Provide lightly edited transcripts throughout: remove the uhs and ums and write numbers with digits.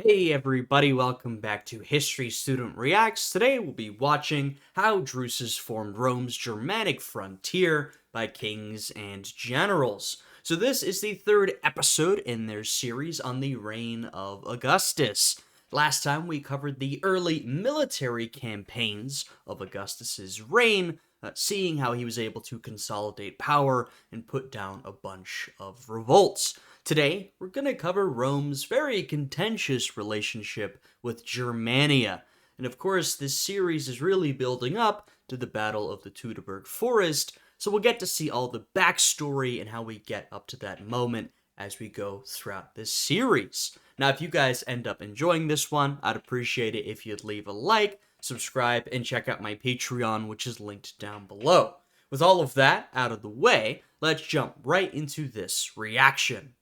Hey everybody, welcome back to History Student Reacts. Today we'll be watching how Drusus formed Rome's Germanic frontier by kings and generals. So this is the third episode in their series on the reign of Augustus. Last time we covered the early military campaigns of Augustus's reign, seeing how he was able to consolidate power and put down a bunch of revolts. Today, we're going to cover Rome's very contentious relationship with Germania. And of course, this series is really building up to the Battle of the Teutoburg Forest, so we'll get to see all the backstory and how we get up to that moment as we go throughout this series. Now, if you guys end up enjoying this one, I'd appreciate it if you'd leave a like, subscribe, and check out my Patreon, which is linked down below. With all of that out of the way, let's jump right into this reaction.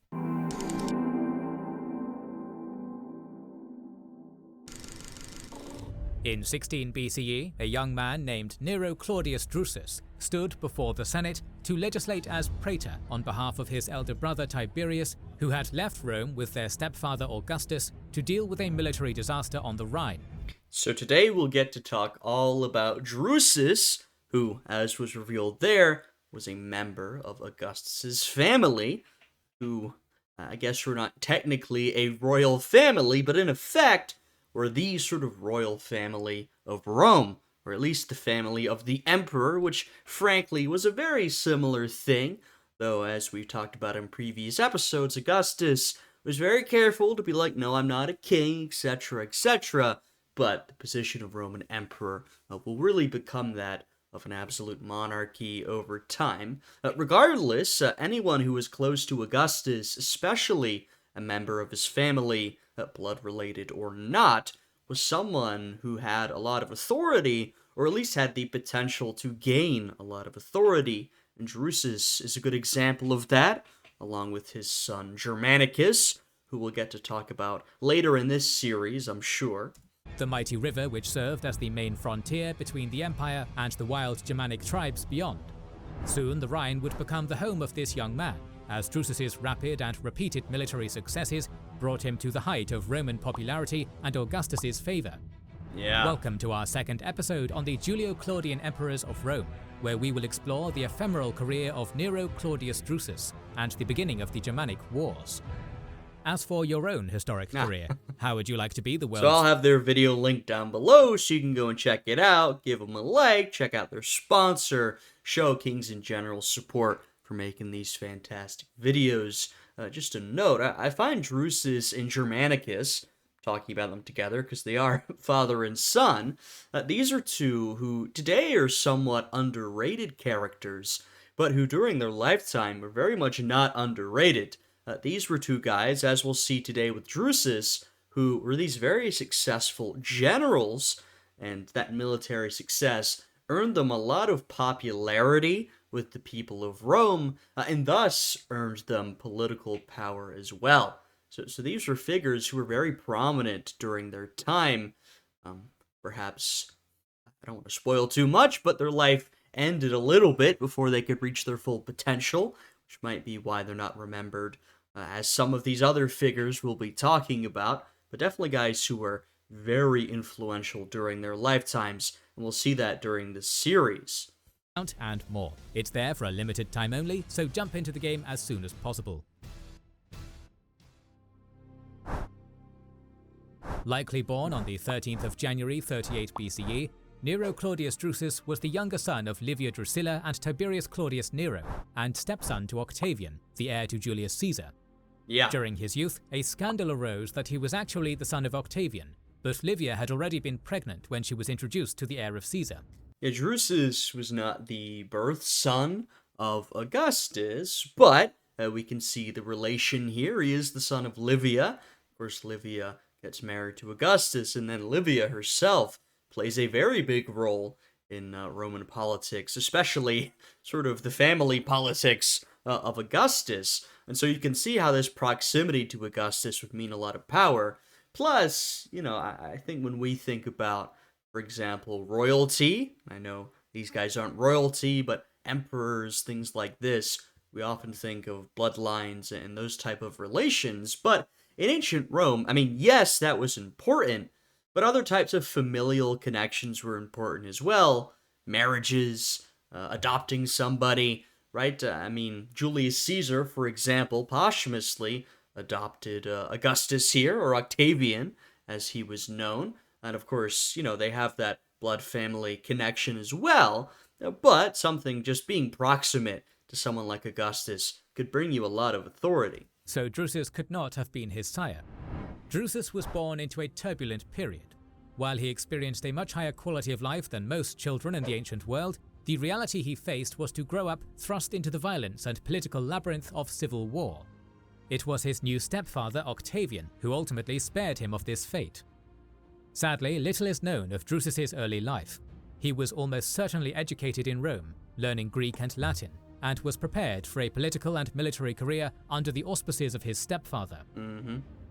In 16 BCE, a young man named Nero Claudius Drusus stood before the Senate to legislate as praetor on behalf of his elder brother Tiberius, who had left Rome with their stepfather Augustus to deal with a military disaster on the Rhine. So today we'll get to talk all about Drusus, who, as was revealed there, was a member of Augustus's family, who, I guess were not technically a royal family, but in effect were the sort of royal family of Rome, or at least the family of the emperor, which frankly was a very similar thing, though as we've talked about in previous episodes, Augustus was very careful to be like, no, I'm not a king, etc., etc., but the position of Roman emperor will really become that of an absolute monarchy over time. Regardless, anyone who was close to Augustus, especially a member of his family, blood-related or not, was someone who had a lot of authority, or at least had the potential to gain a lot of authority. And Drusus is a good example of that, along with his son Germanicus, who we'll get to talk about later in this series, I'm sure. The mighty river which served as the main frontier between the empire and the wild Germanic tribes beyond. Soon the Rhine would become the home of this young man, as Drusus's rapid and repeated military successes brought him to the height of Roman popularity and Augustus's favor. Yeah. Welcome to our second episode on the Julio-Claudian emperors of Rome, where we will explore the ephemeral career of Nero Claudius Drusus and the beginning of the Germanic Wars. As for your own historic career, how would you like to be the world's... So I'll have their video linked down below so you can go and check it out, give them a like, check out their sponsor, show Kings in General support for making these fantastic videos. Just a note, I find Drusus and Germanicus, talking about them together because they are father and son, these are two who today are somewhat underrated characters, but who during their lifetime were very much not underrated. These were two guys, as we'll see today with Drusus, who were these very successful generals, and that military success earned them a lot of popularity with the people of Rome, and thus earned them political power as well. So these were figures who were very prominent during their time. Perhaps, I don't want to spoil too much, but their life ended a little bit before they could reach their full potential, which might be why they're not remembered as some of these other figures we'll be talking about, but definitely guys who were very influential during their lifetimes, and we'll see that during this series. And more. It's there for a limited time only, so jump into the game as soon as possible. Likely born on the 13th of January 38 BCE, Nero Claudius Drusus was the younger son of Livia Drusilla and Tiberius Claudius Nero, and stepson to Octavian, the heir to Julius Caesar. Yeah. During his youth, a scandal arose that he was actually the son of Octavian, but Livia had already been pregnant when she was introduced to the heir of Caesar. Yeah, Drusus was not the birth son of Augustus, but we can see the relation here. He is the son of Livia. Of course, Livia gets married to Augustus, and then Livia herself plays a very big role in Roman politics, especially sort of the family politics of Augustus. And so you can see how this proximity to Augustus would mean a lot of power. Plus, you know, I think when we think about, for example, royalty, I know these guys aren't royalty, but emperors, things like this, we often think of bloodlines and those type of relations, but in ancient Rome, I mean, yes, that was important, but other types of familial connections were important as well. Marriages, adopting somebody, right? I mean, Julius Caesar, for example, posthumously adopted Augustus here, or Octavian, as he was known. And of course, they have that blood family connection as well. But something just being proximate to someone like Augustus could bring you a lot of authority. So Drusus could not have been his sire. Drusus was born into a turbulent period. While he experienced a much higher quality of life than most children in the ancient world, the reality he faced was to grow up thrust into the violence and political labyrinth of civil war. It was his new stepfather Octavian who ultimately spared him of this fate. Sadly, little is known of Drusus's early life. He was almost certainly educated in Rome, learning Greek and Latin, and was prepared for a political and military career under the auspices of his stepfather.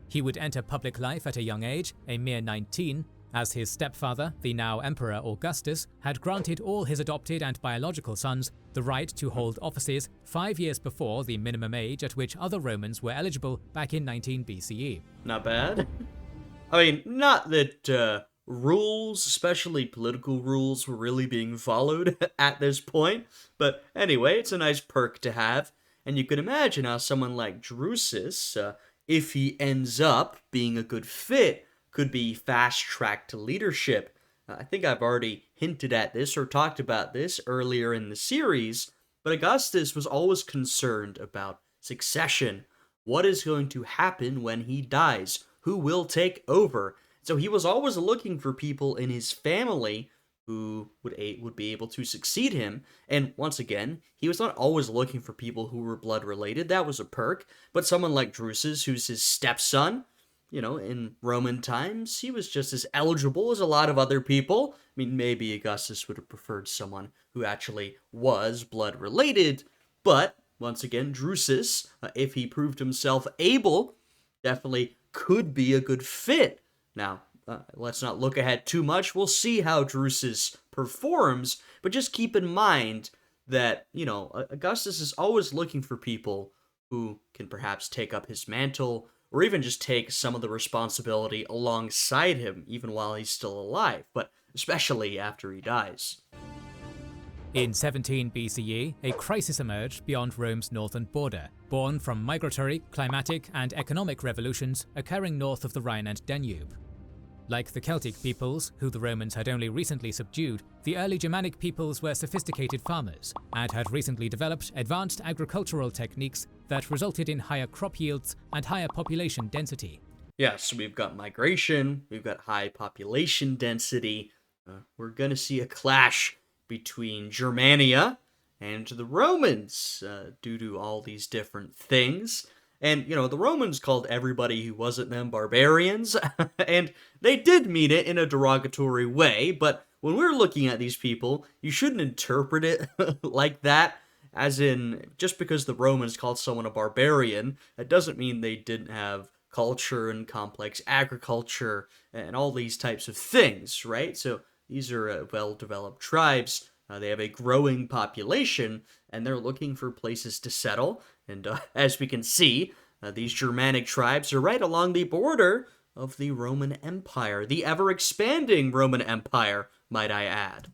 He would enter public life at a young age, a mere 19, as his stepfather, the now Emperor Augustus, had granted all his adopted and biological sons the right to hold offices 5 years before the minimum age at which other Romans were eligible back in 19 BCE. Not bad. I mean, not that rules, especially political rules, were really being followed at this point, but anyway, it's a nice perk to have. And you can imagine how someone like Drusus, if he ends up being a good fit, could be fast-tracked to leadership. I think I've already hinted at this or talked about this earlier in the series, but Augustus was always concerned about succession. What is going to happen when he dies? Who will take over? So he was always looking for people in his family who would be able to succeed him. And once again, he was not always looking for people who were blood related. That was a perk. But someone like Drusus, who's his stepson, in Roman times, he was just as eligible as a lot of other people. I mean, maybe Augustus would have preferred someone who actually was blood related. But once again, Drusus, if he proved himself able, definitely could be a good fit. Now, let's not look ahead too much. We'll see how Drusus performs, but just keep in mind that, Augustus is always looking for people who can perhaps take up his mantle, or even just take some of the responsibility alongside him, even while he's still alive, but especially after he dies. In 17 BCE, a crisis emerged beyond Rome's northern border, born from migratory, climatic, and economic revolutions occurring north of the Rhine and Danube. Like the Celtic peoples, who the Romans had only recently subdued, the early Germanic peoples were sophisticated farmers and had recently developed advanced agricultural techniques that resulted in higher crop yields and higher population density. Yes, we've got migration, we've got high population density. We're going to see a clash between Germania and the Romans due to all these different things. And, the Romans called everybody who wasn't them barbarians, and they did mean it in a derogatory way, but when we're looking at these people, you shouldn't interpret it like that, as in, just because the Romans called someone a barbarian, that doesn't mean they didn't have culture and complex agriculture and all these types of things, right? So these are well-developed tribes. They have a growing population, and they're looking for places to settle. And as we can see, these Germanic tribes are right along the border of the Roman Empire, the ever-expanding Roman Empire, might I add.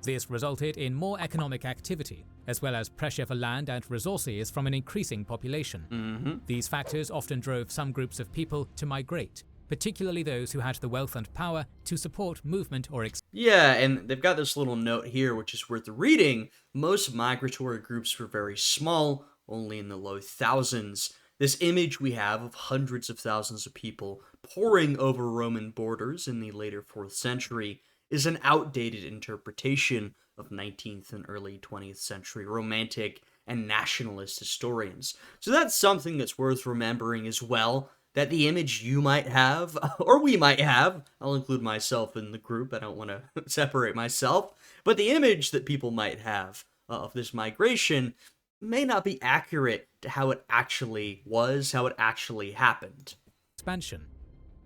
This resulted in more economic activity, as well as pressure for land and resources from an increasing population. These factors often drove some groups of people to migrate, particularly those who had the wealth and power to support movement or Yeah, and they've got this little note here, which is worth reading. Most migratory groups were very small, only in the low thousands. This image we have of hundreds of thousands of people pouring over Roman borders in the later 4th century is an outdated interpretation of 19th and early 20th century Romantic and nationalist historians. So that's something that's worth remembering as well, that the image you might have, or we might have, I'll include myself in the group, I don't want to separate myself, but the image that people might have of this migration may not be accurate to how it actually was, how it actually happened. expansion.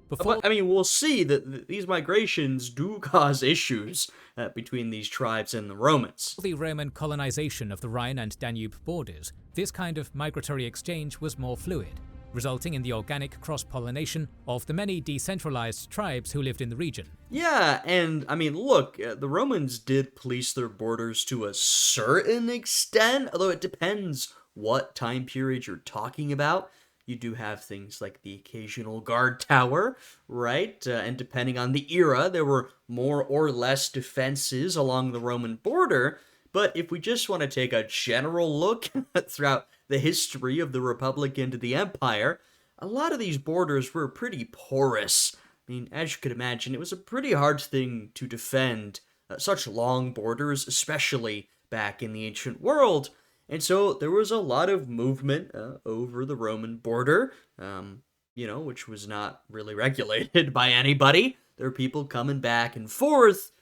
But, I mean, we'll see that these migrations do cause issues between these tribes and the Romans. The Roman colonization of the Rhine and Danube borders, this kind of migratory exchange was more fluid. resulting in the organic cross-pollination of the many decentralized tribes who lived in the region. Yeah, and I mean, look, the Romans did police their borders to a certain extent, although it depends what time period you're talking about. You do have things like the occasional guard tower, right? And depending on the era, there were more or less defenses along the Roman border. But if we just want to take a general look throughout the history of the Republic into the Empire, a lot of these borders were pretty porous. I mean, as you could imagine, it was a pretty hard thing to defend such long borders, especially back in the ancient world. And so there was a lot of movement over the Roman border, which was not really regulated by anybody. There were people coming back and forth,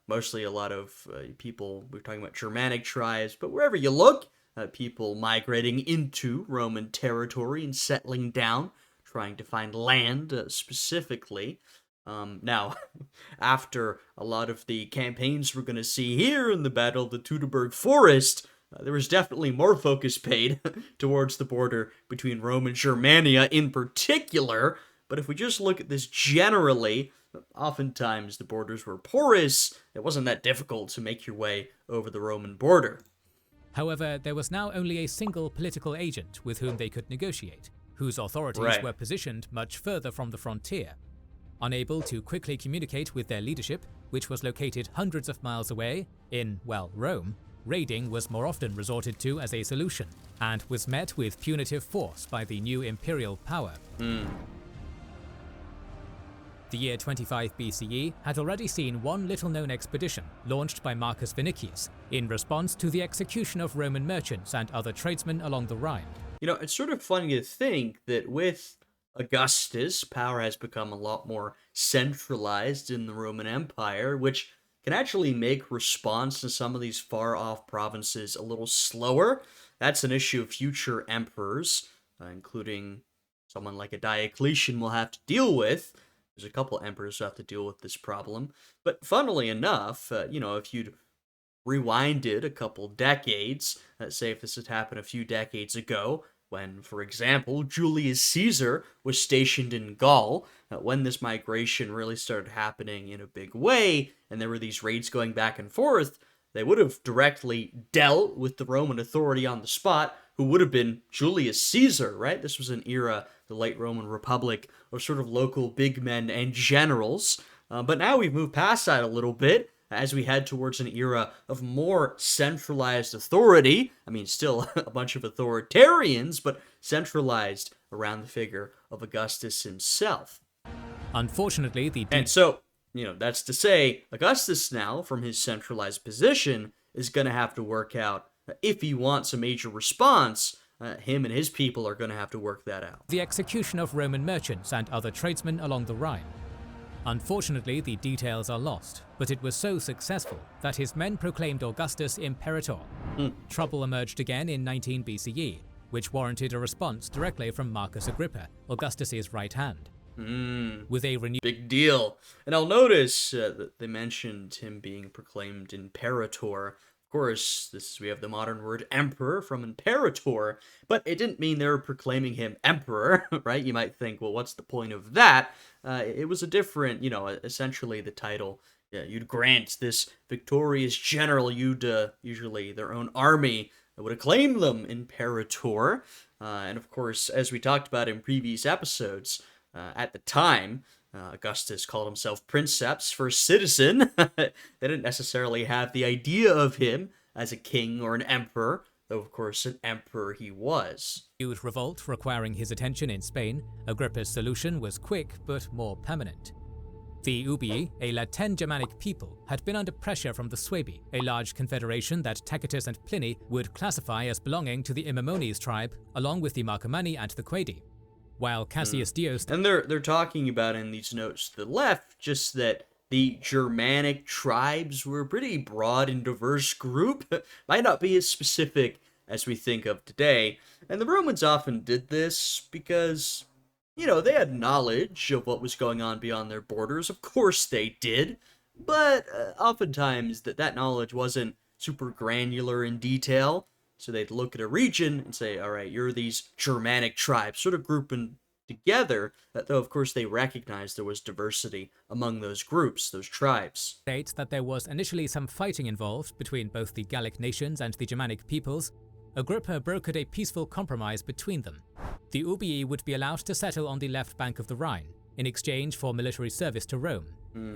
mostly a lot of people, we're talking about Germanic tribes, but wherever you look, people migrating into Roman territory and settling down, trying to find land specifically. Now, after a lot of the campaigns we're going to see here in the Battle of the Teutoburg Forest, there was definitely more focus paid towards the border between Rome and Germania in particular. But if we just look at this generally, oftentimes the borders were porous. It wasn't that difficult to make your way over the Roman border. However, there was now only a single political agent with whom they could negotiate, whose authorities were positioned much further from the frontier. Unable to quickly communicate with their leadership, which was located hundreds of miles away in, well, Rome, raiding was more often resorted to as a solution, and was met with punitive force by the new imperial power. The year 25 BCE had already seen one little-known expedition launched by Marcus Vinicius in response to the execution of Roman merchants and other tradesmen along the Rhine. You know, it's sort of funny to think that with Augustus, power has become a lot more centralized in the Roman Empire, which can actually make response to some of these far-off provinces a little slower. That's an issue of future emperors, including someone like a Diocletian, will have to deal with. There's a couple emperors who have to deal with this problem. But funnily enough, if you'd rewinded a couple decades, say if this had happened a few decades ago, when, for example, Julius Caesar was stationed in Gaul, when this migration really started happening in a big way, and there were these raids going back and forth, they would have directly dealt with the Roman authority on the spot, who would have been Julius Caesar, right? This was an era, the late Roman Republic, of sort of local big men and generals. But now we've moved past that a little bit, as we head towards an era of more centralized authority. I mean, still a bunch of authoritarians, but centralized around the figure of Augustus himself. Unfortunately, And so, that's to say, Augustus now, from his centralized position, is going to have to work out, if he wants a major response, him and his people are going to have to work that out. The execution of Roman merchants and other tradesmen along the Rhine. Unfortunately, the details are lost, but it was so successful that his men proclaimed Augustus Imperator. Trouble emerged again in 19 BCE, which warranted a response directly from Marcus Agrippa, Augustus's right hand. With a renewed big deal. And I'll notice that they mentioned him being proclaimed Imperator. Of course, we have the modern word emperor from imperator, but it didn't mean they were proclaiming him emperor, right? You might think, well, what's the point of that? It was a different, essentially the title. You'd grant this victorious general, usually their own army, would acclaim them imperator. And of course, as we talked about in previous episodes, at the time, Augustus called himself princeps, first citizen. They didn't necessarily have the idea of him as a king or an emperor, though of course an emperor he was. Revolt requiring his attention in Spain, Agrippa's solution was quick but more permanent. The Ubii, a Latin Germanic people, had been under pressure from the Suebi, a large confederation that Tacitus and Pliny would classify as belonging to the Immermones tribe, along with the Marcomanni and the Quadi. While Cassius Dio... And they're talking about in these notes to the left, just that the Germanic tribes were a pretty broad and diverse group. Might not be as specific as we think of today. And the Romans often did this because, they had knowledge of what was going on beyond their borders. Of course they did. But oftentimes that knowledge wasn't super granular in detail. So they'd look at a region and say, all right, you're these Germanic tribes, sort of grouping together, though of course they recognized there was diversity among those groups, those tribes. States that there was initially some fighting involved between both the Gallic nations and the Germanic peoples, Agrippa brokered a peaceful compromise between them. The Ubii would be allowed to settle on the left bank of the Rhine, in exchange for military service to Rome,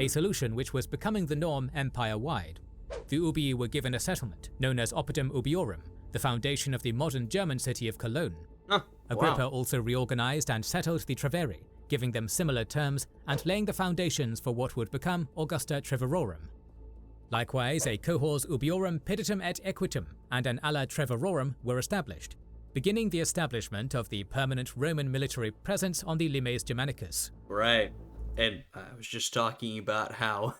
a solution which was becoming the norm empire-wide. The Ubii were given a settlement, known as Oppidum Ubiorum, the foundation of the modern German city of Cologne. Agrippa also reorganized and settled the Treveri, giving them similar terms and laying the foundations for what would become Augusta Treverorum. Likewise, a cohors Ubiorum Peditum et Equitum and an Alla Treverorum were established, beginning the establishment of the permanent Roman military presence on the Limes Germanicus. Right. And I was just talking about how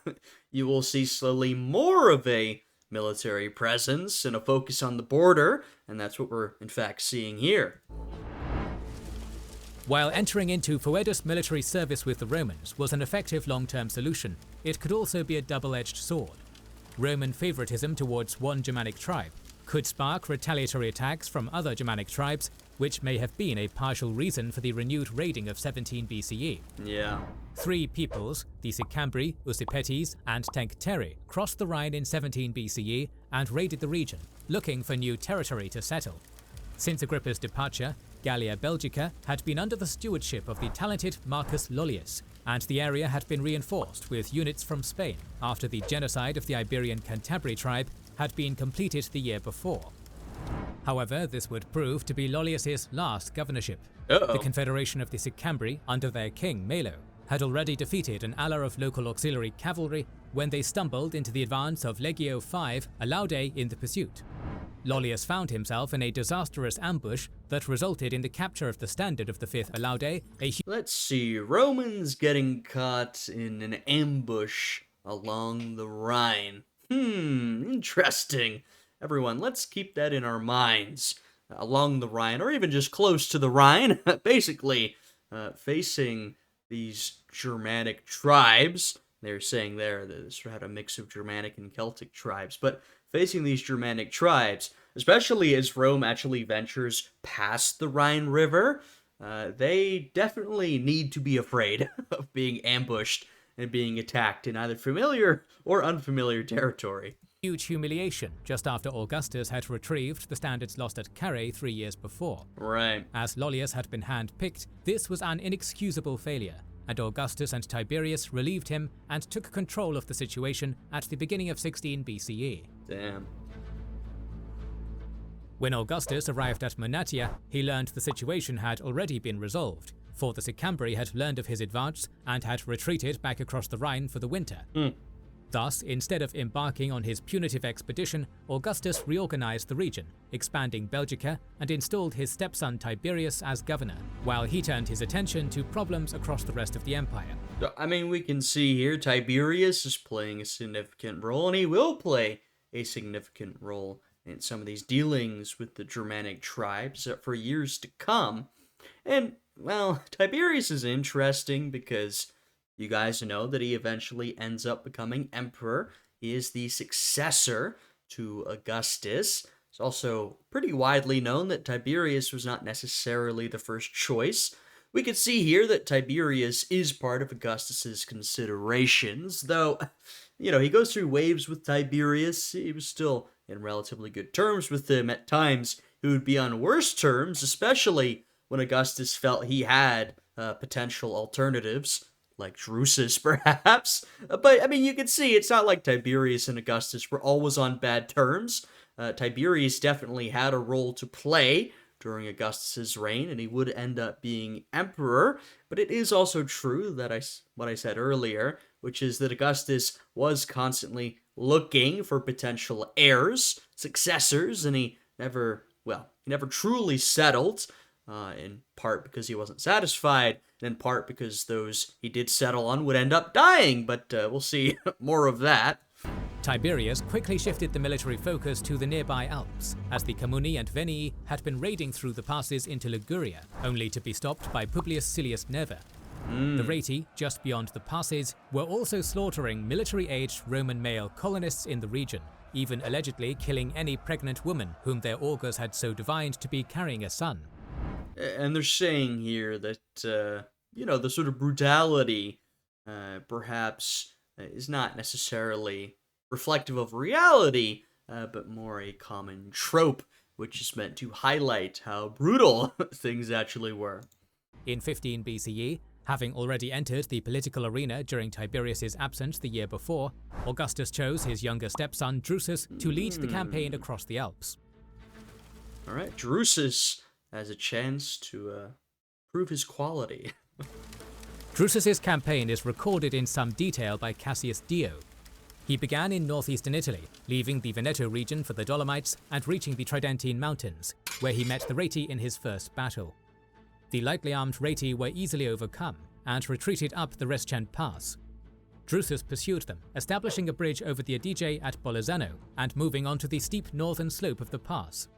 you will see slowly more of a military presence and a focus on the border, and that's what we're in fact seeing here. While entering into foedus military service with the Romans was an effective long-term solution, it could also be a double-edged sword. Roman favoritism towards one Germanic tribe could spark retaliatory attacks from other Germanic tribes, which may have been a partial reason for the renewed raiding of 17 BCE. Yeah. 3 peoples, the Sicambri, Usipetes, and Tencteri, crossed the Rhine in 17 BCE and raided the region, looking for new territory to settle. Since Agrippa's departure, Gallia Belgica had been under the stewardship of the talented Marcus Lollius, and the area had been reinforced with units from Spain after the genocide of the Iberian Cantabri tribe had been completed the year before. However, this would prove to be Lollius's last governorship. The Confederation of the Sicambri, under their king Melo, had already defeated an ala of local auxiliary cavalry when they stumbled into the advance of Legio V Alaudae in the pursuit. Lollius found himself in a disastrous ambush that resulted in the capture of the standard of the 5th Alaudae, Let's see, Romans getting caught in an ambush along the Rhine. Interesting. Everyone, let's keep that in our minds. Along the Rhine, or even just close to the Rhine, basically facing these Germanic tribes. They're saying there that this had a mix of Germanic and Celtic tribes, but facing these Germanic tribes, especially as Rome actually ventures past the Rhine River, they definitely need to be afraid of being ambushed and being attacked in either familiar or unfamiliar territory. huge humiliation just after Augustus had retrieved the standards lost at Carrhae 3 years before. Right. As Lollius had been hand-picked, this was an inexcusable failure, and Augustus and Tiberius relieved him and took control of the situation at the beginning of 16 BCE. Damn. When Augustus arrived at Monatia, he learned the situation had already been resolved, for the Sicambri had learned of his advance and had retreated back across the Rhine for the winter. Thus, instead of embarking on his punitive expedition, Augustus reorganized the region, expanding Belgica, and installed his stepson Tiberius as governor, while he turned his attention to problems across the rest of the empire. I mean, we can see here Tiberius is playing a significant role, and he will play a significant role in some of these dealings with the Germanic tribes for years to come. And, well, Tiberius is interesting because you guys know that he eventually ends up becoming emperor. He is the successor to Augustus. It's also pretty widely known that Tiberius was not necessarily the first choice. We could see here that Tiberius is part of Augustus's considerations, though, you know, he goes through waves with Tiberius. He was still in relatively good terms with him. At times, he would be on worse terms, especially when Augustus felt he had potential alternatives, like Drusus, perhaps. But, I mean, you can see it's not like Tiberius and Augustus were always on bad terms. Tiberius definitely had a role to play during Augustus's reign, and he would end up being emperor. But it is also true that what I said earlier, which is that Augustus was constantly looking for potential heirs, successors, and he never truly settled, in part because he wasn't satisfied, and in part because those he did settle on would end up dying, but we'll see more of that. Tiberius quickly shifted the military focus to the nearby Alps, as the Comuni and Venii had been raiding through the passes into Liguria, only to be stopped by Publius Silius Nerva. The Reti, just beyond the passes, were also slaughtering military-aged Roman male colonists in the region, even allegedly killing any pregnant woman whom their augurs had so divined to be carrying a son. And they're saying here that, the sort of brutality perhaps is not necessarily reflective of reality, but more a common trope, which is meant to highlight how brutal things actually were. In 15 BCE, having already entered the political arena during Tiberius's absence the year before, Augustus chose his younger stepson Drusus to lead the campaign across the Alps. All right, Drusus has a chance to prove his quality. Drusus's campaign is recorded in some detail by Cassius Dio. He began in northeastern Italy, leaving the Veneto region for the Dolomites and reaching the Tridentine Mountains, where he met the Reti in his first battle. The lightly armed Reti were easily overcome and retreated up the Rescent Pass. Drusus pursued them, establishing a bridge over the Adige at Bolzano and moving on to the steep northern slope of the pass.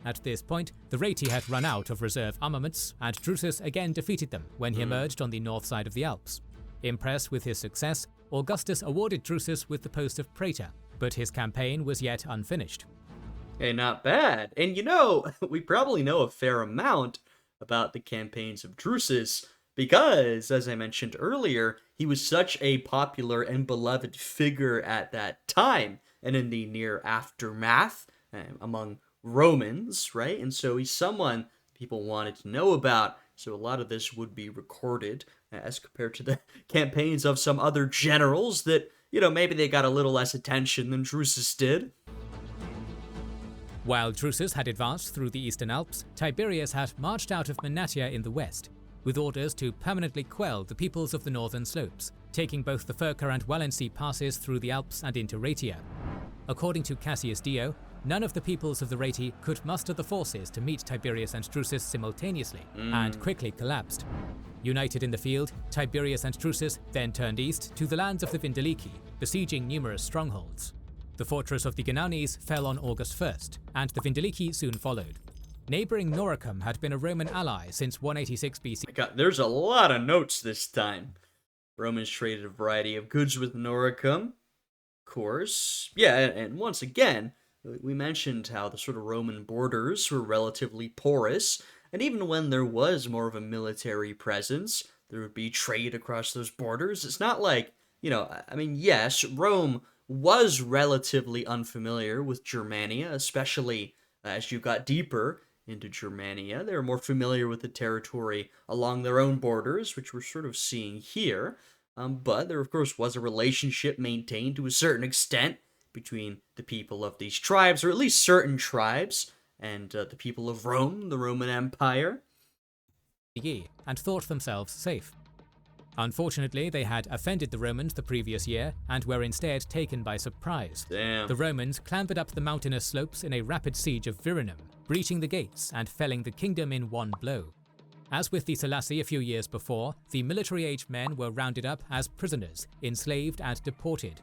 At this point, the Reti had run out of reserve armaments, and Drusus again defeated them when he emerged on the north side of the Alps. Impressed with his success, Augustus awarded Drusus with the post of praetor, but his campaign was yet unfinished. Hey, not bad. And we probably know a fair amount about the campaigns of Drusus, because, as I mentioned earlier, he was such a popular and beloved figure at that time, and in the near aftermath, among Romans, right? And so he's someone people wanted to know about, so a lot of this would be recorded, as compared to the campaigns of some other generals that, maybe they got a little less attention than Drusus did. While Drusus had advanced through the eastern Alps, Tiberius had marched out of Monatia in the west, with orders to permanently quell the peoples of the northern slopes, taking both the Furka and Walensee passes through the Alps and into Raetia. According to Cassius Dio, none of the peoples of the Reti could muster the forces to meet Tiberius and Drusus simultaneously, and quickly collapsed. United in the field, Tiberius and Drusus then turned east to the lands of the Vindelici, besieging numerous strongholds. The fortress of the Genones fell on August 1st, and the Vindelici soon followed. Neighboring Noricum had been a Roman ally since 186 BC. My God, there's a lot of notes this time. Romans traded a variety of goods with Noricum, of course. Yeah, and once again, we mentioned how the sort of Roman borders were relatively porous, and even when there was more of a military presence, there would be trade across those borders. It's not like, yes, Rome was relatively unfamiliar with Germania, especially as you got deeper into Germania. They were more familiar with the territory along their own borders, which we're sort of seeing here. But there, of course, was a relationship maintained to a certain extent between the people of these tribes, or at least certain tribes, and the people of Rome, the Roman Empire. And thought themselves safe. Unfortunately, they had offended the Romans the previous year and were instead taken by surprise. Damn. The Romans clambered up the mountainous slopes in a rapid siege of Virinum, breaching the gates and felling the kingdom in one blow. As with the Selasi a few years before, the military-aged men were rounded up as prisoners, enslaved and deported.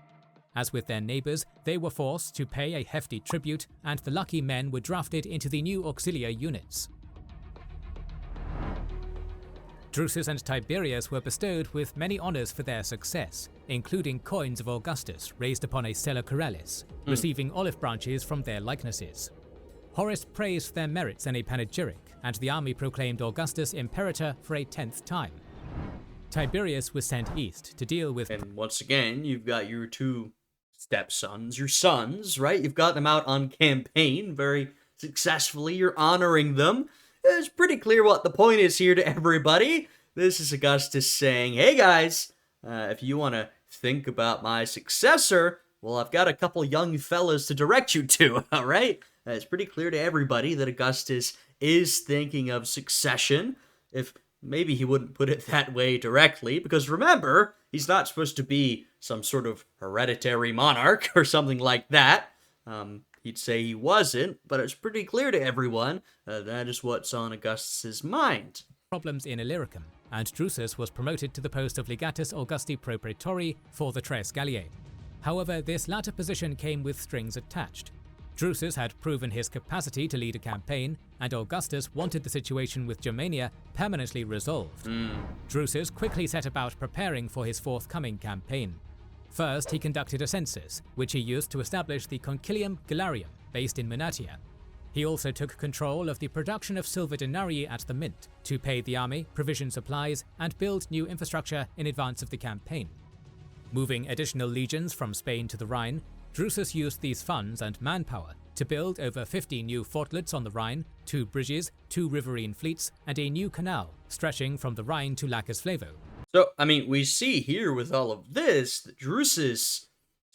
As with their neighbors, they were forced to pay a hefty tribute, and the lucky men were drafted into the new auxiliar units. Drusus and Tiberius were bestowed with many honors for their success, including coins of Augustus raised upon a Sella Coralis, receiving olive branches from their likenesses. Horace praised their merits in a panegyric, and the army proclaimed Augustus imperator for a 10th time. Tiberius was sent east to deal with... And once again, you've got your two stepsons, your sons, right? You've got them out on campaign very successfully. You're honoring them. It's pretty clear what the point is here to everybody. This is Augustus saying, hey guys, if you want to think about my successor, well, I've got a couple young fellas to direct you to, all right? It's pretty clear to everybody that Augustus is thinking of succession. If maybe he wouldn't put it that way directly, because remember, he's not supposed to be some sort of hereditary monarch or something like that. He'd say he wasn't, but it's pretty clear to everyone that is what's on Augustus's mind. Problems in Illyricum, and Drusus was promoted to the post of Legatus Augusti Pro Praetori for the Tres Galliae. However, this latter position came with strings attached. Drusus had proven his capacity to lead a campaign, and Augustus wanted the situation with Germania permanently resolved. Drusus quickly set about preparing for his forthcoming campaign. First, he conducted a census, which he used to establish the Concilium Galarium, based in Monatia. He also took control of the production of silver denarii at the mint to pay the army, provision supplies, and build new infrastructure in advance of the campaign. Moving additional legions from Spain to the Rhine, Drusus used these funds and manpower to build over 50 new fortlets on the Rhine, 2 bridges, 2 riverine fleets, and a new canal stretching from the Rhine to Lacus Flavo. So, I mean, we see here with all of this that Drusus is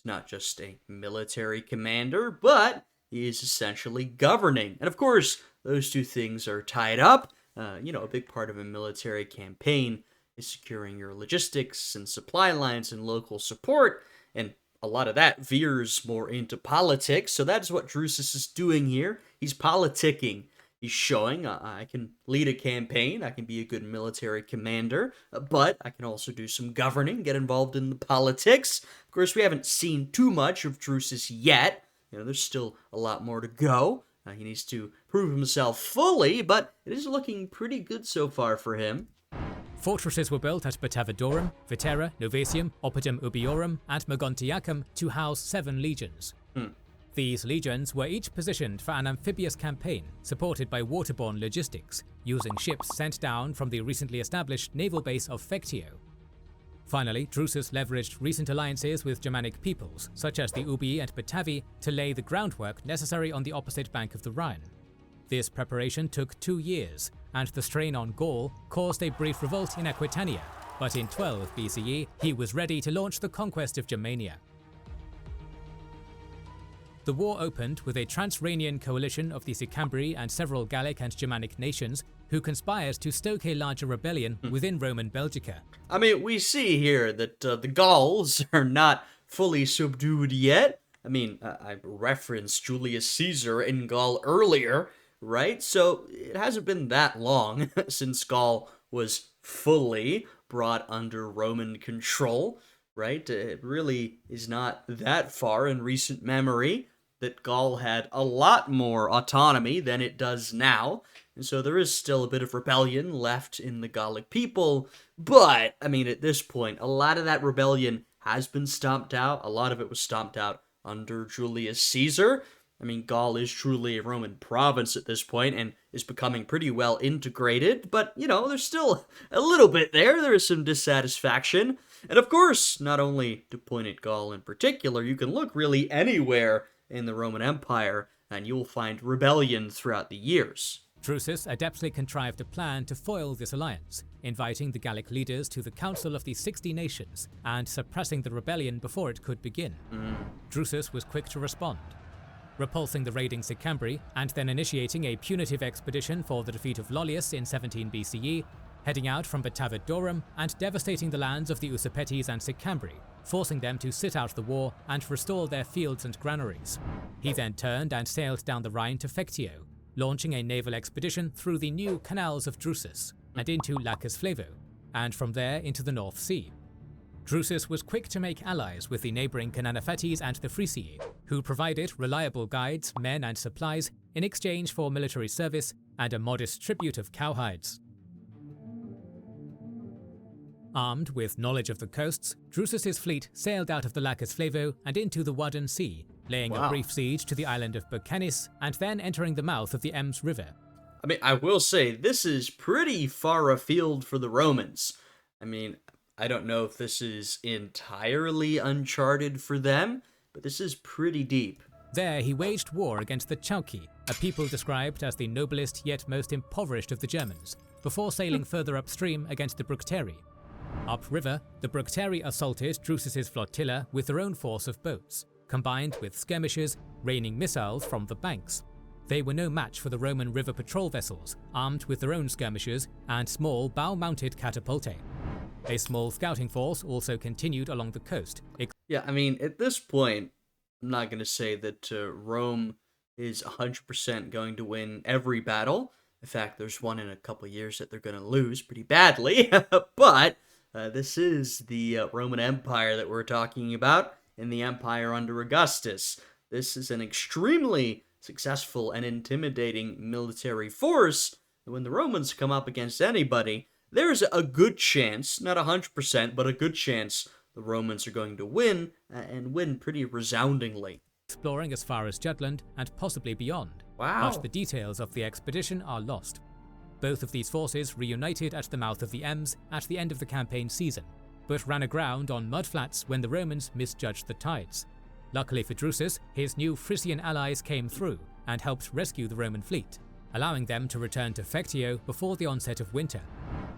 not just a military commander, but he is essentially governing. And of course, those two things are tied up. A big part of a military campaign is securing your logistics and supply lines and local support, and a lot of that veers more into politics. So that's what Drusus is doing here. He's politicking. He's showing I can lead a campaign, I can be a good military commander, but I can also do some governing, get involved in the politics. Of course, we haven't seen too much of Drusus yet. There's still a lot more to go. He needs to prove himself fully, but it is looking pretty good so far for him. Fortresses were built at Batavadorum, Vetera, Novatium, Oppidum Ubiorum, and Mogontiacum to house 7 legions. These legions were each positioned for an amphibious campaign, supported by waterborne logistics, using ships sent down from the recently established naval base of Fectio. Finally, Drusus leveraged recent alliances with Germanic peoples, such as the Ubii and Batavi, to lay the groundwork necessary on the opposite bank of the Rhine. This preparation took 2 years, and the strain on Gaul caused a brief revolt in Aquitania, but in 12 BCE, he was ready to launch the conquest of Germania. The war opened with a Transrhenian coalition of the Sicambri and several Gallic and Germanic nations who conspired to stoke a larger rebellion within Roman Belgica. I mean, we see here that the Gauls are not fully subdued yet. I mean, I referenced Julius Caesar in Gaul earlier, right? So it hasn't been that long since Gaul was fully brought under Roman control, right? It really is not that far in recent memory that Gaul had a lot more autonomy than it does now. And so there is still a bit of rebellion left in the Gallic people. But, I mean, at this point, a lot of that rebellion has been stomped out. A lot of it was stomped out under Julius Caesar. I mean, Gaul is truly a Roman province at this point and is becoming pretty well integrated. But, there's still a little bit there. There is some dissatisfaction. And of course, not only to point at Gaul in particular, you can look really anywhere in the Roman Empire, and you will find rebellion throughout the years. Drusus adeptly contrived a plan to foil this alliance, inviting the Gallic leaders to the Council of the 60 Nations and suppressing the rebellion before it could begin. Drusus was quick to respond, repulsing the raiding Sicambri and then initiating a punitive expedition for the defeat of Lollius in 17 BCE, heading out from Batavadorum and devastating the lands of the Usipetes and Sicambri, forcing them to sit out the war and restore their fields and granaries. He then turned and sailed down the Rhine to Fectio, launching a naval expedition through the new canals of Drusus and into Lacus Flavo, and from there into the North Sea. Drusus was quick to make allies with the neighbouring Cananefetes and the Frisii, who provided reliable guides, men and supplies in exchange for military service and a modest tribute of cowhides. Armed with knowledge of the coasts, Drusus's fleet sailed out of the Lacus Flavo and into the Wadden Sea, laying a brief siege to the island of Bercanis and then entering the mouth of the Ems River. I mean, I will say, this is pretty far afield for the Romans. I mean, I don't know if this is entirely uncharted for them, but this is pretty deep. There he waged war against the Chauci, a people described as the noblest yet most impoverished of the Germans, before sailing further upstream against the Bructeri. Upriver, the Bructeri assaulted Drusus's flotilla with their own force of boats, combined with skirmishers raining missiles from the banks. They were no match for the Roman river patrol vessels, armed with their own skirmishers and small bow-mounted catapultae. A small scouting force also continued along the coast. Yeah, I mean, at this point, I'm not going to say that Rome is 100% going to win every battle. In fact, there's one in a couple years that they're going to lose pretty badly, but this is the Roman Empire that we're talking about, and the empire under Augustus. This is an extremely successful and intimidating military force. When the Romans come up against anybody, there's a good chance, not 100%, but a good chance the Romans are going to win, and win pretty resoundingly. Exploring as far as Jutland and possibly beyond. Wow. But the details of the expedition are lost. Both of these forces reunited at the mouth of the Ems at the end of the campaign season, but ran aground on mudflats when the Romans misjudged the tides. Luckily for Drusus, his new Frisian allies came through and helped rescue the Roman fleet, allowing them to return to Fectio before the onset of winter.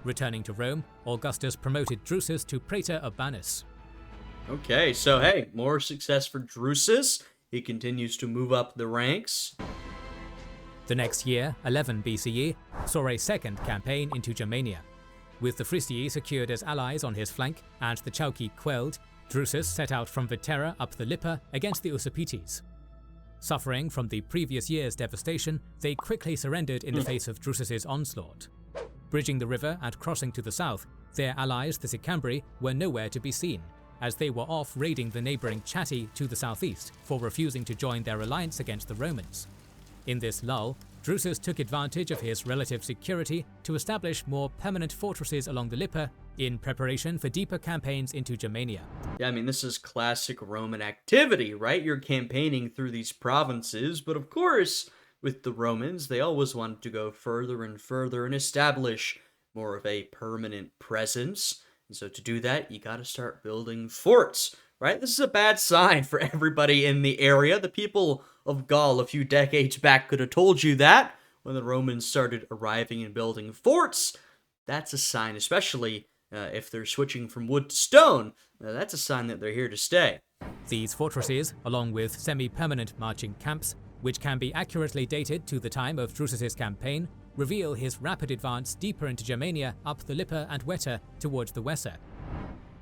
Returning to Rome, Augustus promoted Drusus to Praetor Urbanus. Okay, so hey, more success for Drusus. He continues to move up the ranks. The next year, 11 BCE, saw a second campaign into Germania. With the Frisii secured as allies on his flank and the Chauci quelled, Drusus set out from Vetera up the Lippe against the Usipetes. Suffering from the previous year's devastation, they quickly surrendered in the face of Drusus's onslaught. Bridging the river and crossing to the south, their allies, the Sicambri, were nowhere to be seen, as they were off raiding the neighbouring Chatti to the southeast for refusing to join their alliance against the Romans. In this lull, Drusus took advantage of his relative security to establish more permanent fortresses along the Lippe in preparation for deeper campaigns into Germania. Yeah, I mean, this is classic Roman activity, right? You're campaigning through these provinces, but of course, with the Romans, they always wanted to go further and further and establish more of a permanent presence. And so to do that, you got to start building forts, right? This is a bad sign for everybody in the area. The people of Gaul a few decades back could have told you that when the Romans started arriving and building forts. That's a sign, especially if they're switching from wood to stone. That's a sign that they're here to stay. These fortresses, along with semi-permanent marching camps, which can be accurately dated to the time of Drusus's campaign, reveal his rapid advance deeper into Germania up the Lippe and Wetter towards the Weser.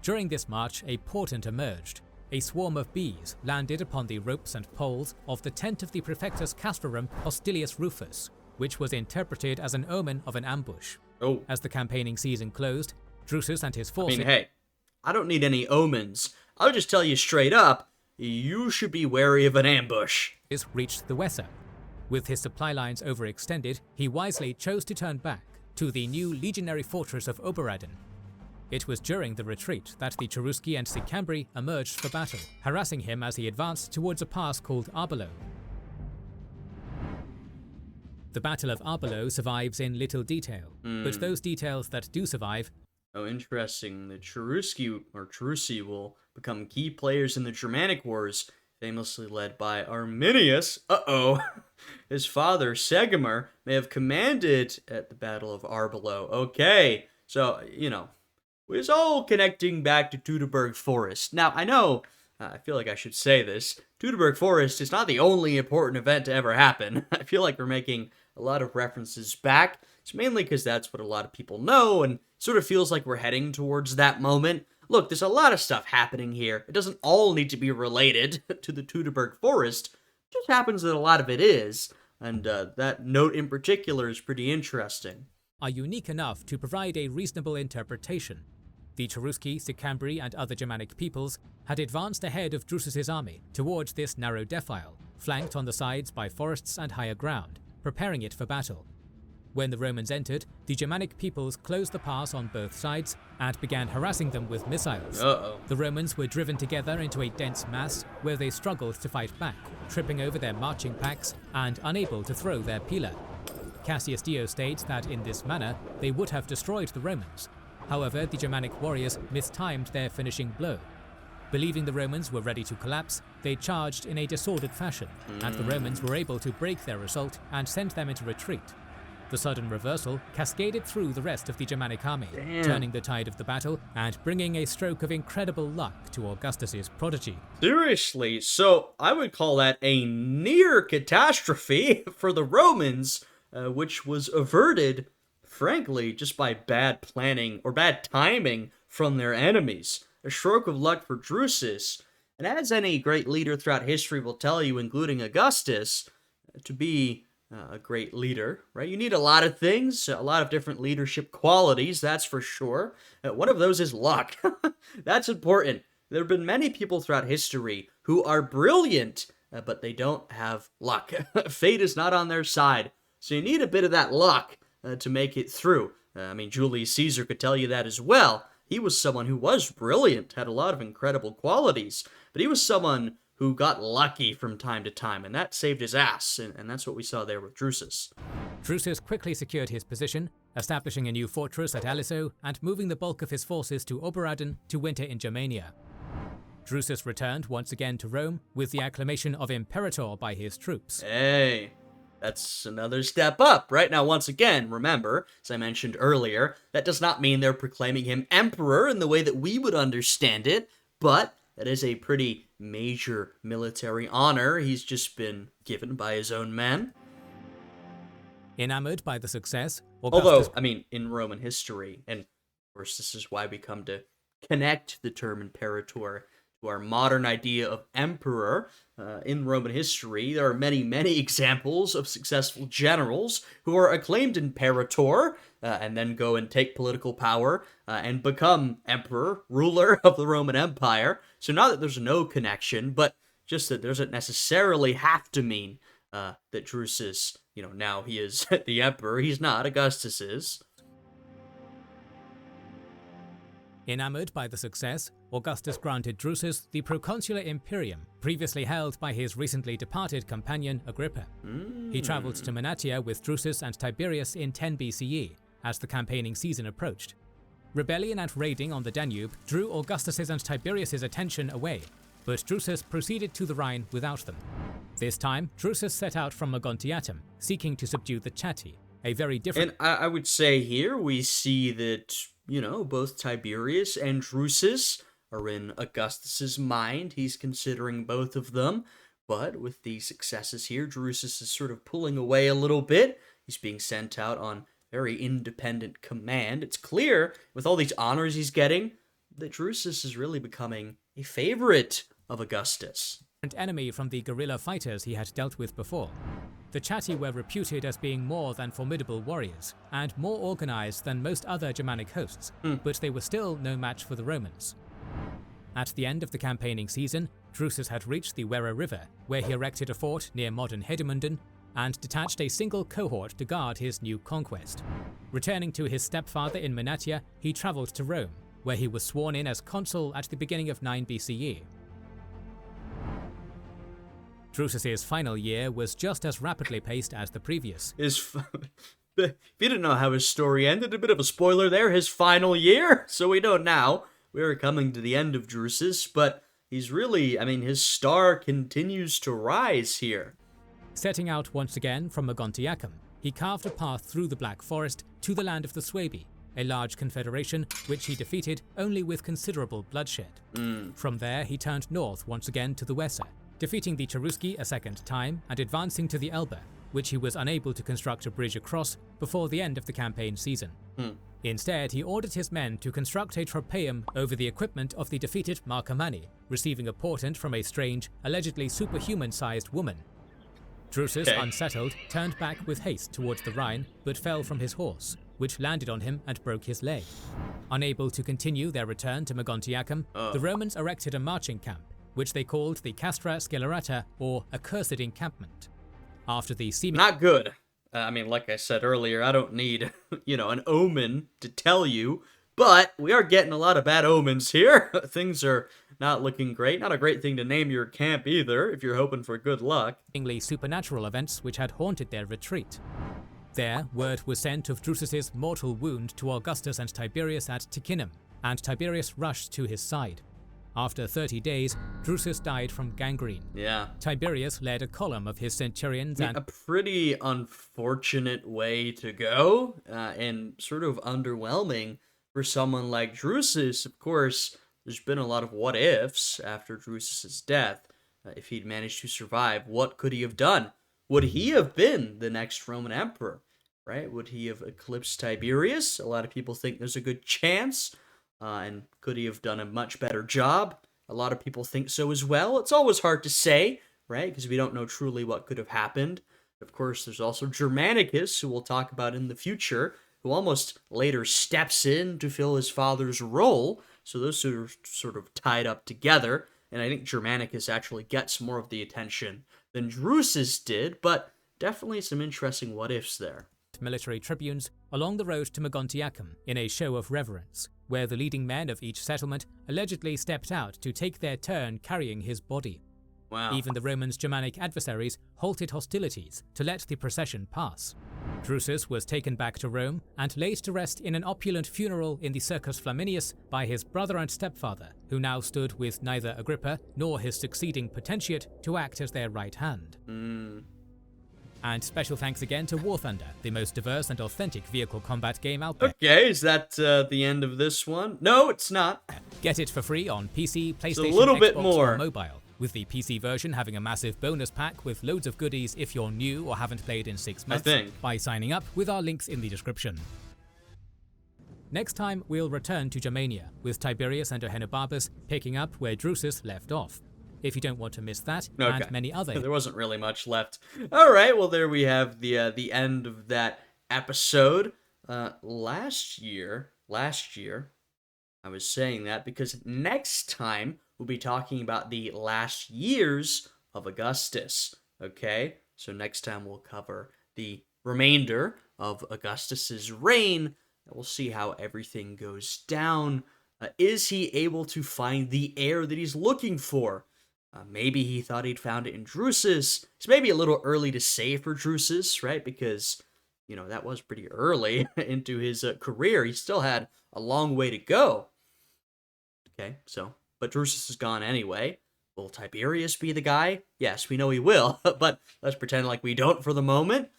During this march, a portent emerged. A swarm of bees landed upon the ropes and poles of the tent of the Praefectus Castrorum Hostilius Rufus, which was interpreted as an omen of an ambush. Oh. As the campaigning season closed, Drusus and his forces... hey, I don't need any omens. I'll just tell you straight up, you should be wary of an ambush. ...reached the Weser. With his supply lines overextended, he wisely chose to turn back to the new legionary fortress of Oberaden. It was during the retreat that the Cherusci and Sicambri emerged for battle, harassing him as he advanced towards a pass called Arbelo. The Battle of Arbelo survives in little detail, but those details that do survive... Oh, interesting. The Cherusci will become key players in the Germanic Wars, famously led by Arminius. His father, Segimar, may have commanded at the Battle of Arbelo. Okay, so, it's all connecting back to Teutoburg Forest. Now, I know, I feel like I should say this, Teutoburg Forest is not the only important event to ever happen. I feel like we're making a lot of references back. It's mainly because that's what a lot of people know, and sort of feels like we're heading towards that moment. Look, there's a lot of stuff happening here. It doesn't all need to be related to the Teutoburg Forest. It just happens that a lot of it is, and that note in particular is pretty interesting. Are unique enough to provide a reasonable interpretation. The Cherusci, Sicambri, and other Germanic peoples had advanced ahead of Drusus's army towards this narrow defile, flanked on the sides by forests and higher ground, preparing it for battle. When the Romans entered, the Germanic peoples closed the pass on both sides and began harassing them with missiles. The Romans were driven together into a dense mass where they struggled to fight back, tripping over their marching packs and unable to throw their pila. Cassius Dio states that in this manner they would have destroyed the Romans. However, the Germanic warriors mistimed their finishing blow. Believing the Romans were ready to collapse, they charged in a disordered fashion, and the Romans were able to break their assault and send them into retreat. The sudden reversal cascaded through the rest of the Germanic army, turning the tide of the battle and bringing a stroke of incredible luck to Augustus's prodigy. Seriously, so I would call that a near catastrophe for the Romans, which was averted, frankly, just by bad planning or bad timing from their enemies. A stroke of luck for Drusus, and as any great leader throughout history will tell you, including Augustus, to be a great leader, right? You need a lot of things, a lot of different leadership qualities, that's for sure. One of those is luck. That's important. There have been many people throughout history who are brilliant, but they don't have luck. Fate is not on their side. So you need a bit of that luck to make it through. Julius Caesar could tell you that as well. he was someone who was brilliant, had a lot of incredible qualities, but he was someone who got lucky from time to time, and that saved his ass, and that's what we saw there with Drusus. Drusus quickly secured his position, establishing a new fortress at Aliso and moving the bulk of his forces to Oberadin to winter in Germania. Drusus returned once again to Rome with the acclamation of Imperator by his troops. Hey, that's another step up, right? Now, once again, remember, as I mentioned earlier, that does not mean they're proclaiming him emperor in the way that we would understand it, but that is a pretty major military honor he's just been given by his own men. Enamored by the success, Although, I mean, in Roman history, and of course this is why we come to connect the term imperator to our modern idea of emperor, in Roman history, there are many, many examples of successful generals who are acclaimed imperator, and then go and take political power, and become emperor, ruler of the Roman Empire. So not that there's no connection, but just that doesn't necessarily have to mean that Drusus, now he is the emperor. He's not. Augustus is. Enamored by the success, Augustus granted Drusus the proconsular imperium, previously held by his recently departed companion Agrippa. He traveled to Monatia with Drusus and Tiberius in 10 BCE, as the campaigning season approached. Rebellion and raiding on the Danube drew Augustus's and Tiberius's attention away, but Drusus proceeded to the Rhine without them. This time, Drusus set out from Mogontiacum, seeking to subdue the Chatti, a very different... And I would say here we see that, both Tiberius and Drusus are in Augustus's mind. He's considering both of them, but with the successes here, Drusus is sort of pulling away a little bit. He's being sent out on very independent command. It's clear, with all these honors he's getting, that Drusus is really becoming a favorite of Augustus. Enemy from the guerrilla fighters he had dealt with before. The Chatti were reputed as being more than formidable warriors, and more organized than most other Germanic hosts, but they were still no match for the Romans. At the end of the campaigning season, Drusus had reached the Werra River, where he erected a fort near modern Hedemunden, and detached a single cohort to guard his new conquest. Returning to his stepfather in Monatia, he traveled to Rome, where he was sworn in as consul at the beginning of 9 BCE. Drusus's final year was just as rapidly paced as the previous. If you didn't know how his story ended, a bit of a spoiler there, his final year. So we know now. We're coming to the end of Drusus, but he's really, his star continues to rise here. Setting out once again from Mogontiacum, he carved a path through the Black Forest to the land of the Suebi, a large confederation which he defeated only with considerable bloodshed. From there, he turned north once again to the Weser, defeating the Cherusci a second time and advancing to the Elbe, which he was unable to construct a bridge across before the end of the campaign season. Instead, he ordered his men to construct a tropaeum over the equipment of the defeated Marcomanni, receiving a portent from a strange, allegedly superhuman-sized woman. Drusus, unsettled, turned back with haste towards the Rhine, but fell from his horse, which landed on him and broke his leg. Unable to continue their return to Mogontiacum, the Romans erected a marching camp, which they called the Castra Scelerata, or Accursed Encampment. After the seeming... Not good. Like I said earlier, I don't need, an omen to tell you, but we are getting a lot of bad omens here. Things are not looking great. Not a great thing to name your camp either, if you're hoping for good luck. Supernatural events which had haunted their retreat. There, word was sent of Drusus's mortal wound to Augustus and Tiberius at Ticinum, and Tiberius rushed to his side. After 30 days, Drusus died from gangrene. Yeah. Tiberius led a column of his centurions and... A pretty unfortunate way to go, and sort of underwhelming for someone like Drusus. Of course, there's been a lot of what-ifs after Drusus's death. If he'd managed to survive, what could he have done? Would he have been the next Roman emperor, right? Would he have eclipsed Tiberius? A lot of people think there's a good chance. And could he have done a much better job? A lot of people think so as well. It's always hard to say, right? Because we don't know truly what could have happened. Of course, there's also Germanicus, who we'll talk about in the future, who almost later steps in to fill his father's role. So those two are sort of tied up together. And I think Germanicus actually gets more of the attention than Drusus did, but definitely some interesting what-ifs there. military tribunes along the road to Mogontiacum in a show of reverence, where the leading men of each settlement allegedly stepped out to take their turn carrying his body. Wow. Even the Romans' Germanic adversaries halted hostilities to let the procession pass. Drusus was taken back to Rome and laid to rest in an opulent funeral in the Circus Flaminius by his brother and stepfather, who now stood with neither Agrippa nor his succeeding potentiate to act as their right hand. And special thanks again to War Thunder, the most diverse and authentic vehicle combat game out there. Okay, is that the end of this one? No, it's not. Get it for free on PC, PlayStation, a little Xbox, bit more. or mobile, with the PC version having a massive bonus pack with loads of goodies if you're new or haven't played in 6 months, by signing up with our links in the description. Next time, we'll return to Germania, with Tiberius and Ahenobarbus picking up where Drusus left off. If you don't want to miss that, and many other... There wasn't really much left. Alright, well there we have the end of that episode. Last year, I was saying that because next time we'll be talking about the last years of Augustus, okay? So next time we'll cover the remainder of Augustus's reign, and we'll see how everything goes down. Is he able to find the heir that he's looking for? Maybe he thought he'd found it in Drusus. It's maybe a little early to say for Drusus, right? Because, you know, that was pretty early into his career. He still had a long way to go. Okay, so, but Drusus is gone anyway. Will Tiberius be the guy? Yes, we know he will, but let's pretend like we don't for the moment.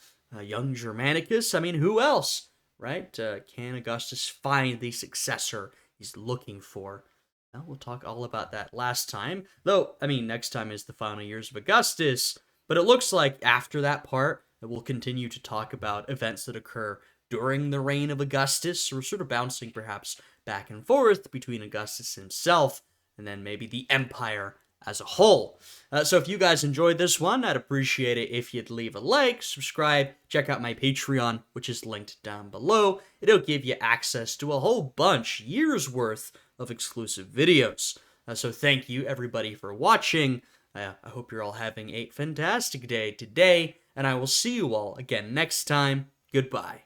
Young Germanicus, I mean, who else, right? Can Augustus find the successor he's looking for? Well, we'll talk all about that last time. Though, I mean, next time is the final years of Augustus, but it looks like after that part, we'll continue to talk about events that occur during the reign of Augustus. We're sort of bouncing perhaps back and forth between Augustus himself and then maybe the empire as a whole. So if you guys enjoyed this one, I'd appreciate it if you'd leave a like, subscribe, check out my Patreon, which is linked down below. It'll give you access to a whole bunch, years worth of exclusive videos. So thank you everybody for watching. I hope you're all having a fantastic day today, and I will see you all again next time. Goodbye.